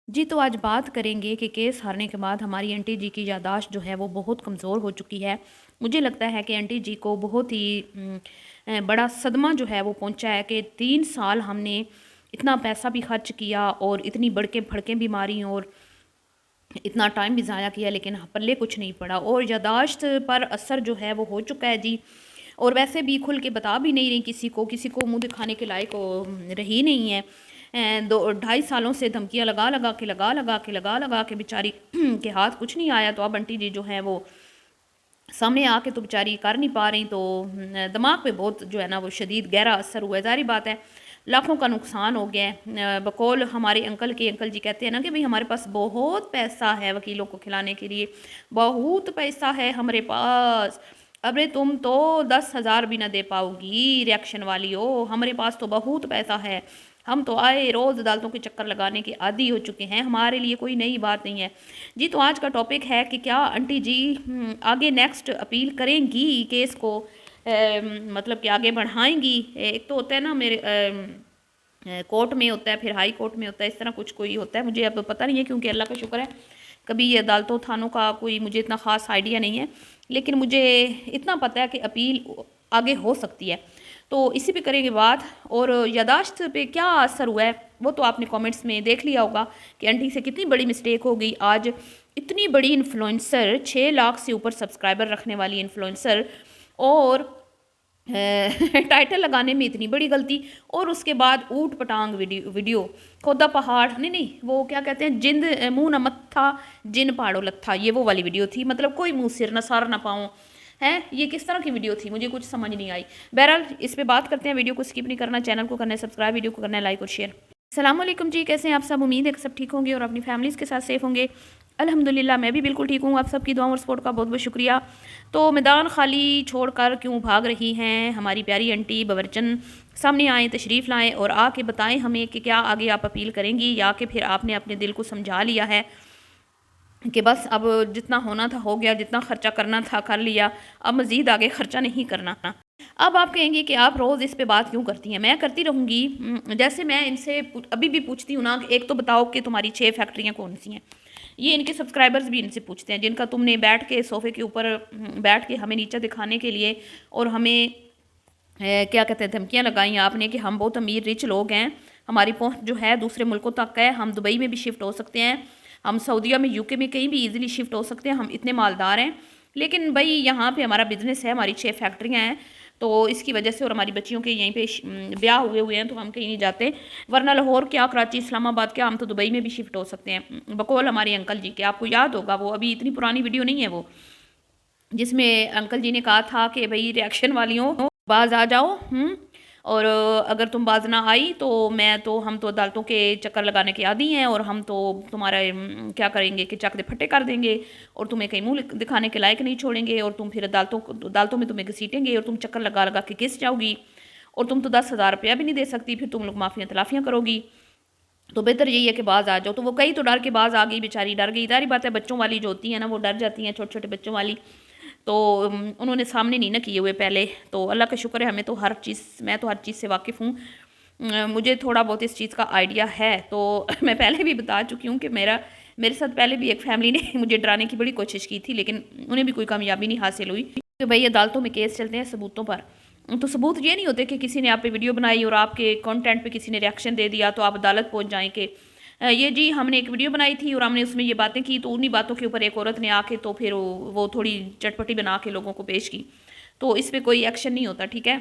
जी, तो आज बात करेंगे कि केस हारने के बाद हमारी आंटी जी की याददाश्त जो है वो बहुत कमज़ोर हो चुकी है। मुझे लगता है कि आंटी जी को बहुत ही बड़ा सदमा जो है वो पहुँचा है कि 3 साल हमने इतना पैसा भी खर्च किया और इतनी बड़के-भड़के बीमारी और इतना टाइम भी ज़ाया किया, लेकिन पल्ले कुछ नहीं पड़ा और याददाश्त पर असर जो है वो हो चुका है जी। और वैसे भी खुल के बता भी नहीं रही किसी को मुँह दिखाने के लायक रही नहीं है। 2 ढाई सालों से धमकियाँ लगा लगा के बेचारी के हाथ कुछ नहीं आया, तो अब आंटी जी जो हैं वो सामने आके तो बेचारी कर नहीं पा रही, तो दिमाग पे बहुत जो है ना वो शदीद गहरा असर हुआ है। ज़ाहिर बात है, लाखों का नुकसान हो गया है। बकौल हमारे अंकल जी कहते हैं ना कि भई हमारे पास बहुत पैसा है वकीलों को खिलाने के लिए, बहुत पैसा है हमारे पास। अरे तुम तो 10,000 भी ना दे पाओगी रिएक्शन वाली हो, हमारे पास तो बहुत पैसा है। हम तो आए रोज़ अदालतों के चक्कर लगाने के आदी हो चुके हैं, हमारे लिए कोई नई बात नहीं है। जी, तो आज का टॉपिक है कि क्या आंटी जी आगे नेक्स्ट अपील करेंगी केस को, मतलब कि आगे बढ़ाएँगी। एक तो होता है ना मेरे कोर्ट में होता है, फिर हाई कोर्ट में होता है, इस तरह कुछ कोई होता है, मुझे अब पता नहीं है क्योंकि अल्लाह का शुक्र है कभी ये अदालतों थानों का कोई मुझे इतना ख़ास आइडिया नहीं है, लेकिन मुझे इतना पता है कि अपील आगे हो सकती है। तो इसी पे करेंगे बात। और याददाश्त पे क्या असर हुआ है वो तो आपने कमेंट्स में देख लिया होगा कि आंटी से कितनी बड़ी मिस्टेक हो गई। आज इतनी बड़ी इन्फ्लुएंसर, 6 लाख से ऊपर सब्सक्राइबर रखने वाली इन्फ्लुएंसर, और टाइटल लगाने में इतनी बड़ी गलती, और उसके बाद ऊट पटांग वीडियो खोदा पहाड़, नहीं नहीं वो क्या कहते हैं, जिंद मुंह न मत्था जिन पहाड़ों लत्था, ये वो वाली वीडियो थी। मतलब कोई मुंह सिर न सार न पाऊँ है, ये किस तरह की वीडियो थी, मुझे कुछ समझ नहीं आई। बहरहाल इस पे बात करते हैं। वीडियो को स्किप नहीं करना, चैनल को करना है सब्सक्राइब, वीडियो को करना है लाइक और शेयर। अस्सलाम वालेकुम जी, कैसे हैं आप सब? उम्मीद है कि सब ठीक होंगे और अपनी फैमिलीज़ के साथ सेफ होंगे। अल्हम्दुलिल्लाह मैं भी बिल्कुल ठीक हूँ। आप सबकी दुआओं और सपोर्ट का बहुत बहुत शुक्रिया। तो मैदान खाली छोड़कर क्यों भाग रही हैं हमारी प्यारी आंटी बवरचन? सामने आएँ, तशरीफ़ लाएँ और आके बताएं हमें कि क्या आगे आप अपील करेंगी, या कि फिर आपने अपने दिल को समझा लिया है कि बस अब जितना होना था हो गया, जितना खर्चा करना था कर लिया, अब मज़ीद आगे खर्चा नहीं करना। अब आप कहेंगी कि आप रोज़ इस पे बात क्यों करती हैं? मैं करती रहूँगी। जैसे मैं इनसे अभी भी पूछती हूँ ना कि एक तो बताओ कि तुम्हारी 6 फैक्ट्रियाँ कौन-सी हैं? ये इनके सब्सक्राइबर्स भी इनसे पूछते हैं, जिनका तुमने बैठ के सोफ़े के ऊपर बैठ के हमें नीचा दिखाने के लिए और हमें क्या कहते हैं, धमकियाँ लगाई आपने कि हम बहुत अमीर रिच लोग हैं, हमारी पहुँच जो है दूसरे मुल्कों तक है, हम दुबई में भी शिफ्ट हो सकते हैं, हम सऊदीया में, यूके में कहीं भी ईज़िली शिफ्ट हो सकते हैं, हम इतने मालदार हैं। लेकिन भई यहाँ पे हमारा बिज़नेस है, हमारी 6 फैक्ट्रियाँ हैं, तो इसकी वजह से, और हमारी बच्चियों के यहीं पे ब्याह हुए हुए हैं, तो हम कहीं नहीं जाते। वरना लाहौर क्या, कराची, इस्लामाबाद क्या, हम तो दुबई में भी शिफ्ट हो सकते हैं। बकौल हमारे अंकल जी के, आपको याद होगा, वो अभी इतनी पुरानी वीडियो नहीं है वो, जिसमें अंकल जी ने कहा था कि भई रिएक्शन वालियों बाज़ आ जाओ, और अगर तुम बाज़ ना आई तो हम तो अदालतों के चक्कर लगाने के आदी हैं, और हम तो तुम्हारा क्या करेंगे कि चक दे फट्टे कर देंगे और तुम्हें कहीं मुँह दिखाने के लायक नहीं छोड़ेंगे, और तुम फिर अदालतों में तुम्हें घसीटेंगे और तुम चक्कर लगा लगा के घिस जाओगी, और तुम तो 10,000 रुपया भी नहीं दे सकती, फिर तुम लोग माफ़ियाँ तलाफ़ियाँ करोगी। तो बेहतर यही है कि बाज़ आ जाओ। तो वो कई तो डर के बाज़ आ गई, बेचारी डर गई। ज़ाहिर बात है, बच्चों वाली जो होती है ना वो डर जाती हैं, छोटे छोटे बच्चों वाली। तो उन्होंने सामने नहीं ना किए हुए पहले, तो अल्लाह का शुक्र है, हमें तो हर चीज़, मैं तो हर चीज़ से वाकिफ़ हूँ। मुझे थोड़ा बहुत इस चीज़ का आइडिया है। तो मैं पहले भी बता चुकी हूँ कि मेरे साथ पहले भी एक फैमिली ने मुझे डराने की बड़ी कोशिश की थी, लेकिन उन्हें भी कोई कामयाबी नहीं हासिल हुई कि भाई अदालतों में केस चलते हैं सबूतों पर। तो सबूत ये नहीं होते कि किसी ने आप पे वीडियो बनाई और आपके कंटेंट पे किसी ने रिएक्शन दे दिया तो आप अदालत पहुंच जाएं कि ये जी हमने एक वीडियो बनाई थी और हमने उसमें ये बातें की, तो उन्हीं बातों के ऊपर एक औरत ने आके तो फिर वो थोड़ी चटपटी बना के लोगों को पेश की, तो इस पर कोई एक्शन नहीं होता, ठीक है।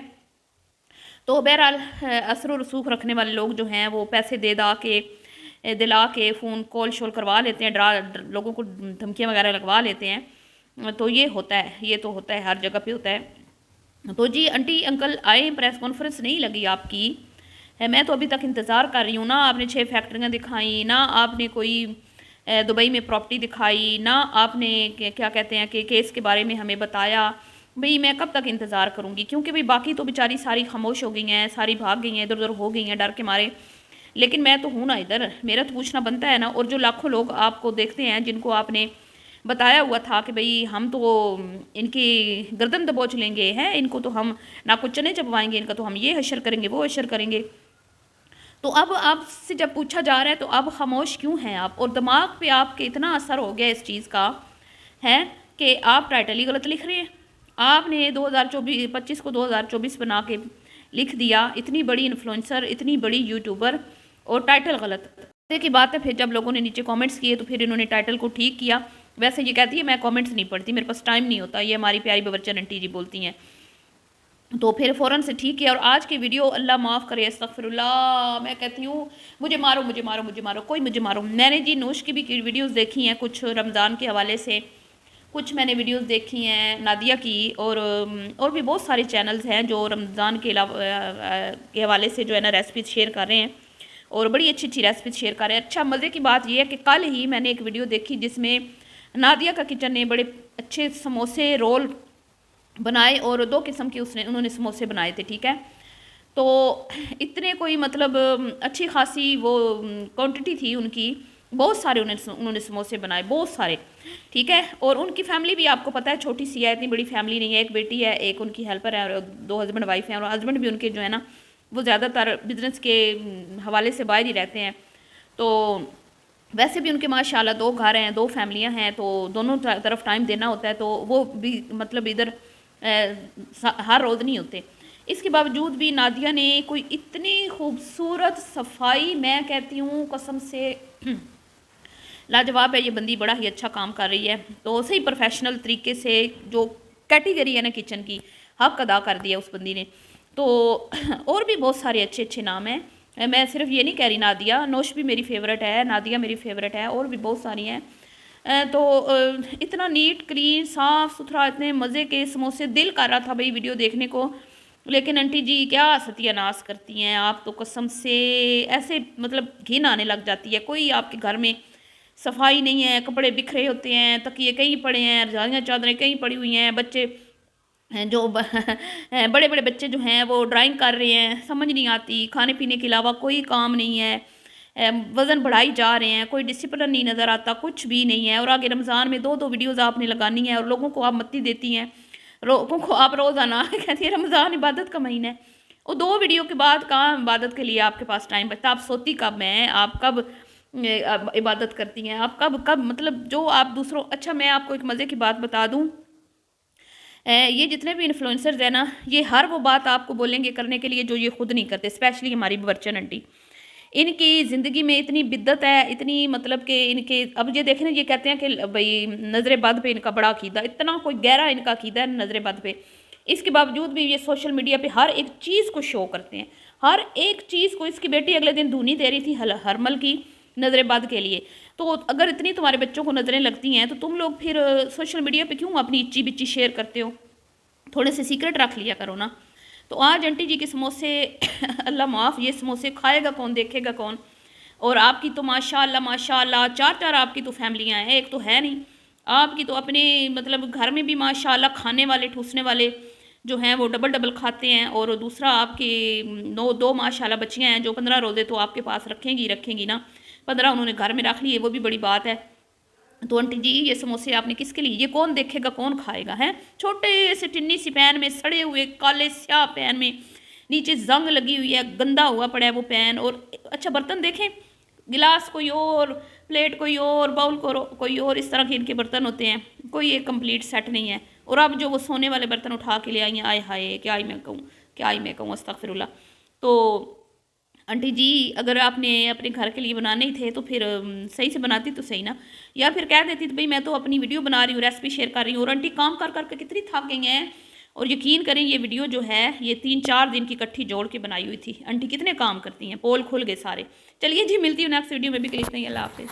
तो बहरहाल असर और रसूख रखने वाले लोग जो हैं वो पैसे दे दा के दिला के फ़ोन कॉल शॉल करवा लेते हैं, लोगों को धमकियाँ वगैरह लगवा लेते हैं। तो ये होता है, ये तो होता है, हर जगह पे होता है। तो जी आंटी अंकल आए, प्रेस कॉन्फ्रेंस नहीं लगी आपकी है, मैं तो अभी तक इंतज़ार कर रही हूँ ना। आपने 6 फैक्ट्रियाँ दिखाई ना, आपने कोई दुबई में प्रॉपर्टी दिखाई ना, आपने क्या कहते हैं कि केस के बारे में हमें बताया। भई मैं कब तक इंतज़ार करूँगी, क्योंकि भाई बाकी तो बेचारी सारी खामोश हो गई हैं, सारी भाग गई हैं, इधर उधर हो गई हैं डर के मारे। लेकिन मैं तो हूँ ना इधर, मेरा तो पूछना बनता है ना। और जो लाखों लोग आपको देखते हैं, जिनको आपने बताया हुआ था कि भाई हम तो इनकी गर्दन दबोच लेंगे हैं, इनको तो हम ना कुछ चने चबवाएंगे, इनका तो हम ये हशर करेंगे वो हशर करेंगे, तो अब आपसे जब पूछा जा रहा है तो अब खामोश क्यों हैं आप, और दिमाग पे आपके इतना असर हो गया इस चीज़ का है कि आप टाइटल ही गलत लिख रहे हैं। आपने 2024-25 को 2024 बना के लिख दिया, इतनी बड़ी इन्फ्लुएंसर, इतनी बड़ी यूट्यूबर, और टाइटल गलत। की बात है, फिर जब लोगों ने नीचे कमेंट्स किए तो फिर इन्होंने टाइटल को ठीक किया। वैसे ये कहती है मैं कमेंट्स नहीं पढ़ती, मेरे पास टाइम नहीं होता, ये हमारी प्यारी बबरचन आंटी जी बोलती हैं। तो फिर फ़ौरन से ठीक है। और आज की वीडियो अल्लाह माफ़ करे, अस्तगफिरुल्लाह, मैं कहती हूँ मुझे मारो मुझे मारो मुझे मारो, कोई मुझे मारो। मैंने जी नूश की भी वीडियोस देखी हैं, कुछ रमज़ान के हवाले से, कुछ मैंने वीडियोस देखी हैं नादिया की, और भी बहुत सारे चैनल्स हैं जो रमज़ान के के हवाले से जो है ना रेसिपीज शेयर कर रहे हैं, और बड़ी अच्छी अच्छी रेसिपीज शेयर कर रहे हैं। अच्छा, मज़े की बात यह है कि कल ही मैंने एक वीडियो देखी जिसमें नादिया का किचन ने बड़े अच्छे समोसे रोल बनाए, और 2 किस्म के उन्होंने समोसे बनाए थे, ठीक है। तो इतने कोई मतलब अच्छी खासी वो क्वांटिटी थी उनकी, बहुत सारे उन्होंने समोसे बनाए, बहुत सारे, ठीक है। और उनकी फैमिली भी आपको पता है छोटी सी है, इतनी बड़ी फैमिली नहीं है, एक बेटी है, एक उनकी हेल्पर है, और 2 हस्बैंड वाइफ हैं, और हस्बैंड भी उनके जो है ना वो ज़्यादातर बिजनेस के हवाले से बाहर ही रहते हैं। तो वैसे भी उनके माशाल्लाह 2 घर हैं, 2 फैमिलियां हैं, तो दोनों तरफ टाइम देना होता है, तो वो भी मतलब इधर हर रोज़ नहीं होते। इसके बावजूद भी नादिया ने कोई इतनी खूबसूरत सफाई, मैं कहती हूँ कसम से लाजवाब है ये बंदी, बड़ा ही अच्छा काम कर रही है। तो सही प्रोफेशनल तरीके से जो कैटेगरी है ना किचन की, हक अदा कर दिया उस बंदी ने। तो और भी बहुत सारे अच्छे अच्छे नाम हैं, मैं सिर्फ ये नहीं कह रही नादिया, नौश भी मेरी फेवरेट है, नादिया मेरी फेवरेट है, और भी बहुत सारी हैं। तो इतना नीट क्लीन साफ़ सुथरा, इतने मज़े के समोसे, दिल कर रहा था भाई वीडियो देखने को, लेकिन आंटी जी क्या सत्यानाश करती हैं आप तो, कसम से ऐसे मतलब घिन आने लग जाती है। कोई आपके घर में सफाई नहीं है, कपड़े बिखरे होते हैं, तकिए कहीं पड़े हैं, रजाइयाँ चादरें कहीं पड़ी हुई हैं, बच्चे जो बड़े बड़े बच्चे जो हैं वो ड्राइंग कर रहे हैं, समझ नहीं आती, खाने पीने के अलावा कोई काम नहीं है, वज़न बढ़ाई जा रहे हैं, कोई डिसिप्लिन नहीं नज़र आता, कुछ भी नहीं है। और आगे रमज़ान में 2-2 वीडियोज़ आपने लगानी है, और लोगों को आप मत्ती देती हैं, लोगों को आप रोज़ाना कहती है रमज़ान इबादत का महीना है। और 2 वीडियो के बाद कहाँ इबादत के लिए आपके पास टाइम बचता, आप सोती कब हैं, आप कब इबादत करती हैं, आप कब कब मतलब जो आप दूसरों। अच्छा, मैं आपको एक मज़े की बात बता दूँ, ये जितने भी इन्फ्लुएंसर्स हैं ना, ये हर वो बात आपको बोलेंगे करने के लिए जो ये खुद नहीं करते, स्पेशली हमारी बर्चन आंटी। इनकी ज़िंदगी में इतनी बिद्दत है, इतनी मतलब कि इनके अब ये देखें ना, ये कहते हैं कि भाई नज़र बद पे इनका बड़ा अकीदा, इतना कोई गहरा इनका अकीदा है नज़र बद पे। इसके बावजूद भी ये सोशल मीडिया पे हर एक चीज़ को शो करते हैं, हर एक चीज़ को। इसकी बेटी अगले दिन धूनी दे रही थी हरमल की नज़र बद के लिए। तो अगर इतनी तुम्हारे बच्चों को नज़रें लगती हैं तो तुम लोग फिर सोशल मीडिया पे क्यों अपनी इच्ची बिच्ची शेयर करते हो, थोड़े से सीक्रेट रख लिया करो ना। तो आज आंटी जी के समोसे अल्लाह माफ़, ये समोसे खाएगा कौन, देखेगा कौन। और आपकी तो माशाल्लाह माशाल्लाह 4-4 आपकी तो फैमिलियाँ हैं, एक तो है नहीं आपकी, तो अपने मतलब घर में भी माशाल्लाह खाने वाले ठूसने वाले जो हैं वो डबल डबल खाते हैं। और दूसरा आपके 2 माशाल्लाह बच्चियाँ हैं जो 15 रोज़े तो आपके पास रखेंगी ना, 15 उन्होंने घर में रख लिए, वो भी बड़ी बात है। तो आंटी जी ये समोसे आपने किसके लिए, ये कौन देखेगा कौन खाएगा, हैं। छोटे से टिन्नी सी पैन में, सड़े हुए काले स्याह पैन में, नीचे जंग लगी हुई है, गंदा हुआ पड़ा है वो पैन। और अच्छा बर्तन देखें, गिलास कोई और, प्लेट कोई और, बाउल कोई और, इस तरह के इनके बर्तन होते हैं, कोई एक कंप्लीट सेट नहीं है। और अब जो वो सोने वाले बर्तन उठा के ले आई हैं, आए हाय क्या ही मैं कहूँ, क्या ही मैं कहूँ, अस्तगफिरुल्लाह। तो आंटी जी अगर आपने अपने घर के लिए बनाने ही थे तो फिर सही से बनाती तो सही ना, या फिर कह देती तो भाई मैं तो अपनी वीडियो बना रही हूँ, रेसिपी शेयर कर रही हूँ। और आंटी काम कर करके कितनी थक गई हैं, और यकीन करें ये वीडियो जो है ये 3-4 दिन की इकट्ठी जोड़ के बनाई हुई थी। आंटी कितने काम करती हैं, पोल खुल गए सारे। चलिए जी, मिलती हूँ नेक्स्ट वीडियो में भी, कल इतना ही, अल्लाह हाफ़िज़।